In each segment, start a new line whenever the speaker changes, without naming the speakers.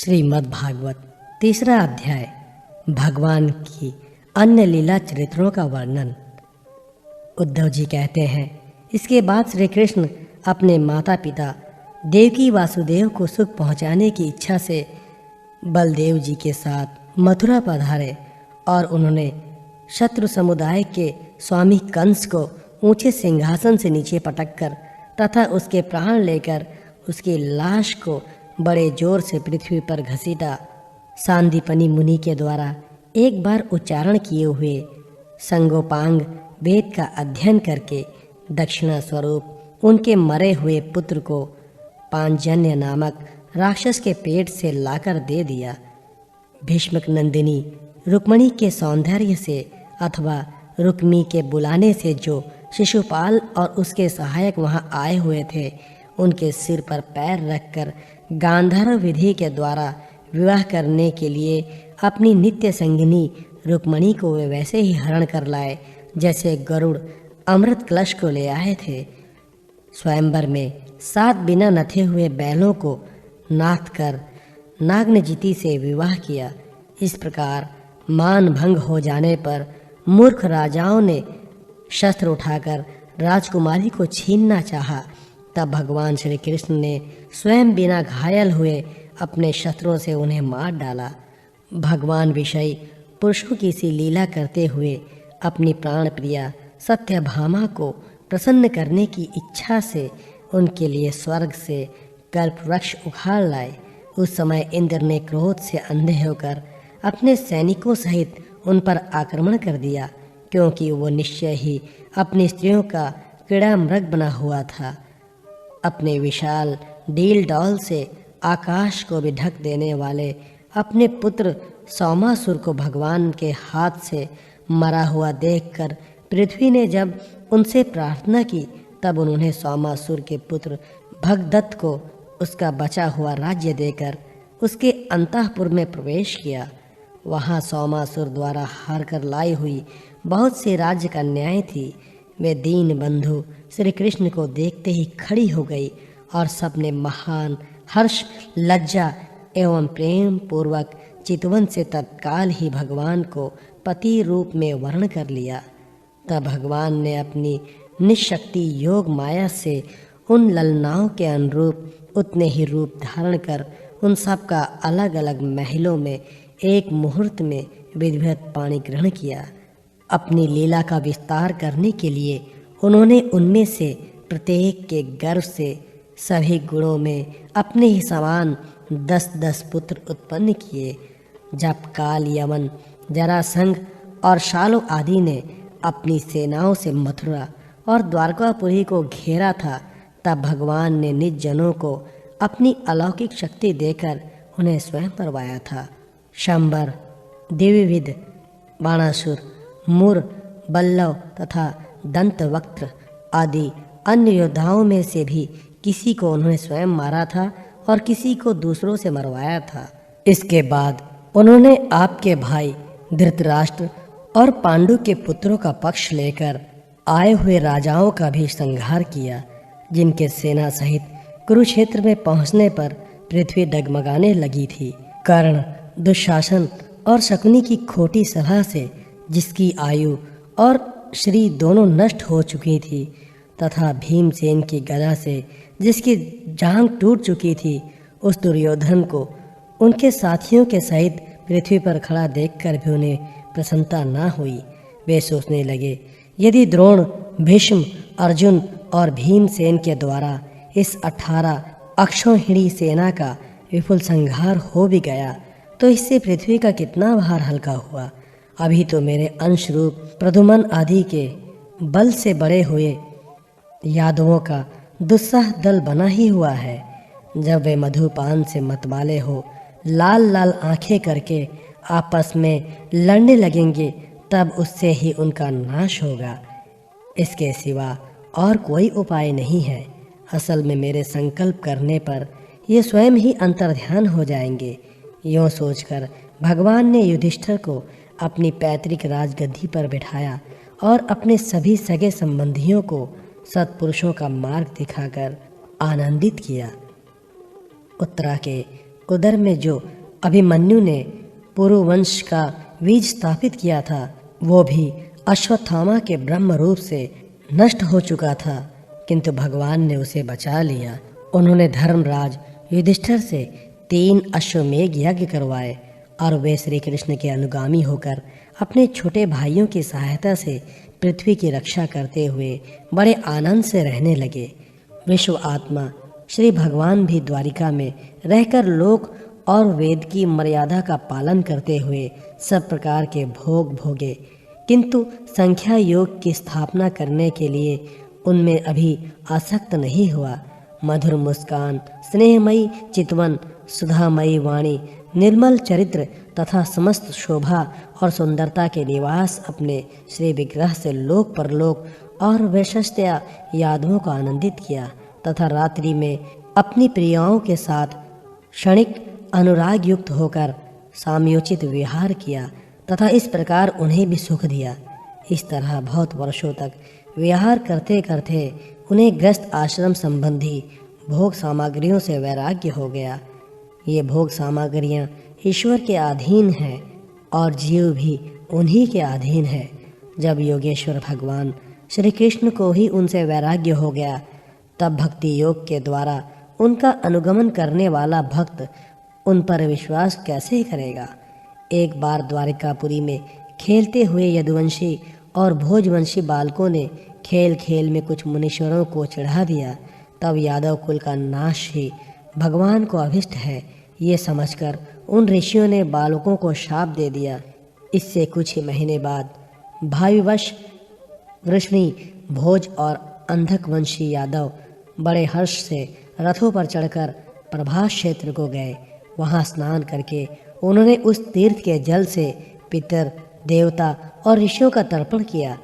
श्रीमद् भागवत तीसरा अध्याय भगवान की अन्य लीला चरित्रों का वर्णन। उद्धव जी कहते हैं, इसके बाद श्री कृष्ण अपने माता पिता देवकी वासुदेव को सुख पहुंचाने की इच्छा से बलदेव जी के साथ मथुरा पधारे और उन्होंने शत्रु समुदाय के स्वामी कंस को ऊंचे सिंहासन से नीचे पटककर तथा उसके प्राण लेकर उसकी लाश को बड़े जोर से पृथ्वी पर घसीटा। सांदीपनि मुनि के द्वारा एक बार उच्चारण किए हुए संगोपांग वेद का अध्ययन करके दक्षिणा स्वरूप उनके मरे हुए पुत्र को पांजन्य नामक राक्षस के पेट से लाकर दे दिया। भीष्मक नंदिनी रुक्मिणी के सौंदर्य से अथवा रुक्मी के बुलाने से जो शिशुपाल और उसके सहायक वहां आए हुए थे, उनके सिर पर पैर रखकर गांधर्व विधि के द्वारा विवाह करने के लिए अपनी नित्य संगिनी रुक्मिणी को वे वैसे ही हरण कर लाए जैसे गरुड़ अमृत कलश को ले आए थे। स्वयंवर में 7 बिना नथे हुए बैलों को नाथ कर नागनजिति से विवाह किया। इस प्रकार मान भंग हो जाने पर मूर्ख राजाओं ने शस्त्र उठाकर राजकुमारी को छीनना चाहा। तब भगवान श्री कृष्ण ने स्वयं बिना घायल हुए अपने शस्त्रों से उन्हें मार डाला। भगवान विषयी पुरुषों की सी लीला करते हुए अपनी प्राण प्रिया सत्यभामा को प्रसन्न करने की इच्छा से उनके लिए स्वर्ग से कल्प वृक्ष उखाड़ लाए। उस समय इंद्र ने क्रोध से अंधे होकर अपने सैनिकों सहित उन पर आक्रमण कर दिया, क्योंकि वो निश्चय ही अपनी स्त्रियों का कीड़ा मृग बना हुआ था। अपने विशाल डील डौल से आकाश को भी ढक देने वाले अपने पुत्र सौमासुर को भगवान के हाथ से मरा हुआ देखकर पृथ्वी ने जब उनसे प्रार्थना की, तब उन्होंने सौमासुर के पुत्र भगदत्त को उसका बचा हुआ राज्य देकर उसके अंतःपुर में प्रवेश किया। वहाँ सौमासुर द्वारा हार कर लाई हुई बहुत सी राज्य कन्याएं थी। वे दीन बंधु श्री कृष्ण को देखते ही खड़ी हो गई और सबने महान हर्ष, लज्जा एवं प्रेम पूर्वक चितवन से तत्काल ही भगवान को पति रूप में वर्ण कर लिया। तब भगवान ने अपनी निशक्ति योग माया से उन ललनाओं के अनुरूप उतने ही रूप धारण कर उन सब का अलग अलग महलों में एक मुहूर्त में विधिवत पाणी ग्रहण किया। अपनी लीला का विस्तार करने के लिए उन्होंने उनमें से प्रत्येक के गर्भ से सभी गुणों में अपने ही समान 10-10 पुत्र उत्पन्न किए। जब काल, यमन, जरासंध और शालो आदि ने अपनी सेनाओं से मथुरा और द्वारकापुरी को घेरा था, तब भगवान ने निज जनों को अपनी अलौकिक शक्ति देकर उन्हें स्वयं परवाया था। शंबर, दिव्यविद, बाणासुर, मुर, बल्लव तथा दंतवक्त्र आदि अन्य योद्धाओं में से भी किसी को उन्होंने स्वयं मारा था और किसी को दूसरों से मरवाया था। इसके बाद उन्होंने आपके भाई धृतराष्ट्र और पांडु के पुत्रों का पक्ष लेकर आए हुए राजाओं का भी संहार किया, जिनके सेना सहित कुरुक्षेत्र में पहुंचने पर पृथ्वी डगमगाने लगी थी। कर्ण, दुशासन और शकुनी की खोटी सलाह से जिसकी आयु और श्री दोनों नष्ट हो चुकी थी, तथा भीमसेन की गदा से जिसकी जांघ टूट चुकी थी, उस दुर्योधन को उनके साथियों के सहित पृथ्वी पर खड़ा देखकर भी उन्हें प्रसन्नता न हुई। वे सोचने लगे, यदि द्रोण, भीष्म, अर्जुन और भीमसेन के द्वारा इस 18 अक्षौहिणी सेना का विपुल संहार हो भी गया, तो इससे पृथ्वी का कितना भार हल्का हुआ। अभी तो मेरे अंश रूप प्रद्युम्न आदि के बल से बड़े हुए यादवों का दुस्साह दल बना ही हुआ है। जब वे मधुपान से मतवाले हो लाल लाल आंखें करके आपस में लड़ने लगेंगे, तब उससे ही उनका नाश होगा। इसके सिवा और कोई उपाय नहीं है। असल में मेरे संकल्प करने पर ये स्वयं ही अंतर्ध्यान हो जाएंगे। यूँ सोचकर भगवान ने युधिष्ठिर को अपनी पैतृक राजगद्दी पर बिठाया और अपने सभी सगे संबंधियों को सत्पुरुषों का मार्ग दिखाकर आनंदित किया। उत्तरा के उदर में जो अभिमन्यु ने पुरुवंश का बीज स्थापित किया था, वो भी अश्वत्थामा के ब्रह्म रूप से नष्ट हो चुका था, किंतु भगवान ने उसे बचा लिया। उन्होंने धर्मराज युधिष्ठिर से 3 अश्वमेध यज्ञ करवाए और वे श्री कृष्ण के अनुगामी होकर अपने छोटे भाइयों की सहायता से पृथ्वी की रक्षा करते हुए बड़े आनंद से रहने लगे। विश्व आत्मा श्री भगवान भी द्वारिका में रहकर लोक और वेद की मर्यादा का पालन करते हुए सब प्रकार के भोग भोगे, किंतु संख्या योग की स्थापना करने के लिए उनमें अभी आसक्त नहीं हुआ। मधुर मुस्कान, स्नेहमयी चितवन, सुधामयी वाणी, निर्मल चरित्र तथा समस्त शोभा और सुंदरता के निवास अपने श्री विग्रह से लोक परलोक और वैशस्त्या यादवों को आनंदित किया तथा रात्रि में अपनी प्रियाओं के साथ क्षणिक अनुराग युक्त होकर सामयोचित विहार किया तथा इस प्रकार उन्हें भी सुख दिया। इस तरह बहुत वर्षों तक विहार करते करते उन्हें ग्रस्त आश्रम संबंधी भोग सामग्रियों से वैराग्य हो गया। ये भोग सामग्रियाँ ईश्वर के अधीन हैं और जीव भी उन्हीं के अधीन है। जब योगेश्वर भगवान श्री कृष्ण को ही उनसे वैराग्य हो गया, तब भक्ति योग के द्वारा उनका अनुगमन करने वाला भक्त उन पर विश्वास कैसे करेगा। एक बार द्वारिकापुरी में खेलते हुए यदुवंशी और भोजवंशी बालकों ने खेल खेल में कुछ मुनीश्वरों को चढ़ा दिया। तब यादव कुल का नाश ही भगवान को अभिष्ट है, ये समझकर उन ऋषियों ने बालकों को शाप दे दिया। इससे कुछ ही महीने बाद भाविवश वृष्णि, भोज और अंधक वंशी यादव बड़े हर्ष से रथों पर चढ़कर प्रभास क्षेत्र को गए। वहां स्नान करके उन्होंने उस तीर्थ के जल से पितर, देवता और ऋषियों का तर्पण किया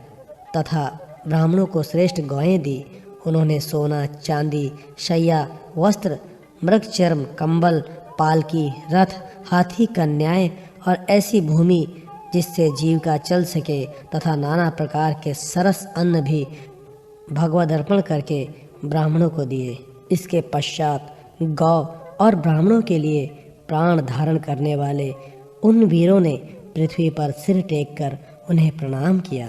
तथा ब्राह्मणों को श्रेष्ठ गौएं दी। उन्होंने सोना, चांदी, शैया, वस्त्र, मृगचर्म, कंबल, पालकी, रथ, हाथी, कन्याएं और ऐसी भूमि जिससे जीविका चल सके तथा नाना प्रकार के सरस अन्न भी भगवद अर्पण करके ब्राह्मणों को दिए। इसके पश्चात गौ और ब्राह्मणों के लिए प्राण धारण करने वाले उन वीरों ने पृथ्वी पर सिर टेक कर उन्हें प्रणाम किया।